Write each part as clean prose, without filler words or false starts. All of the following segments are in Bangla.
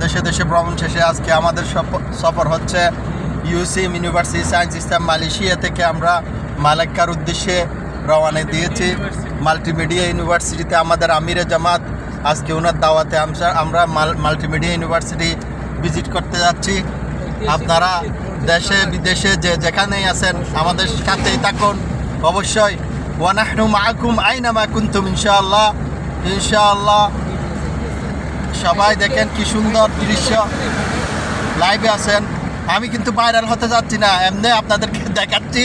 দেশে দেশে ভ্রমণ শেষে আজকে আমাদের সফর হচ্ছে ইউসিএম ইউনিভার্সিটি সায়েন্স ইসলাম মালয়েশিয়া থেকে আমরা মালাক্কার উদ্দেশ্যে রওনা দিয়েছি। মাল্টিমিডিয়া ইউনিভার্সিটিতে আমাদের আমিরে জামাত আজকে ওনার দাওয়াতে আমরা মাল্টিমিডিয়া ইউনিভার্সিটি ভিজিট করতে যাচ্ছি। আপনারা দেশে বিদেশে যেখানেই আছেন আমাদের সাথেই থাকুন অবশ্যই। ওয়া নাহনু মাআকুম আইনামা কুনতুম ইনশাআল্লাহ। সবাই দেখেন কি সুন্দর দৃশ্য, লাইভে আছেন। আমি কিন্তু ভাইরাল হতে যাচ্ছি না, এমনি আপনাদেরকে দেখাচ্ছি,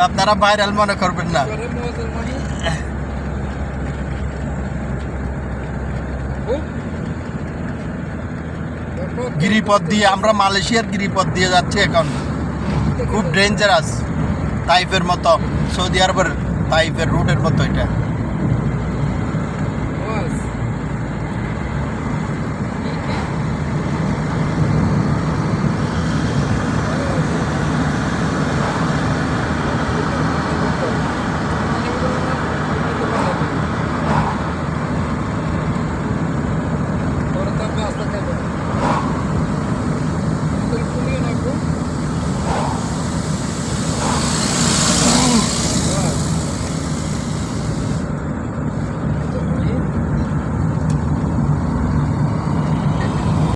আপনারা ভাইরাল মনে করবেন না। গিরিপথ দিয়ে আমরা মালয়েশিয়ার গিরিপথ দিয়ে যাচ্ছি এখন। খুব ডেঞ্জারাস, তাইফের মতো, সৌদি আরবের তাইফের রুটের মতো এটা।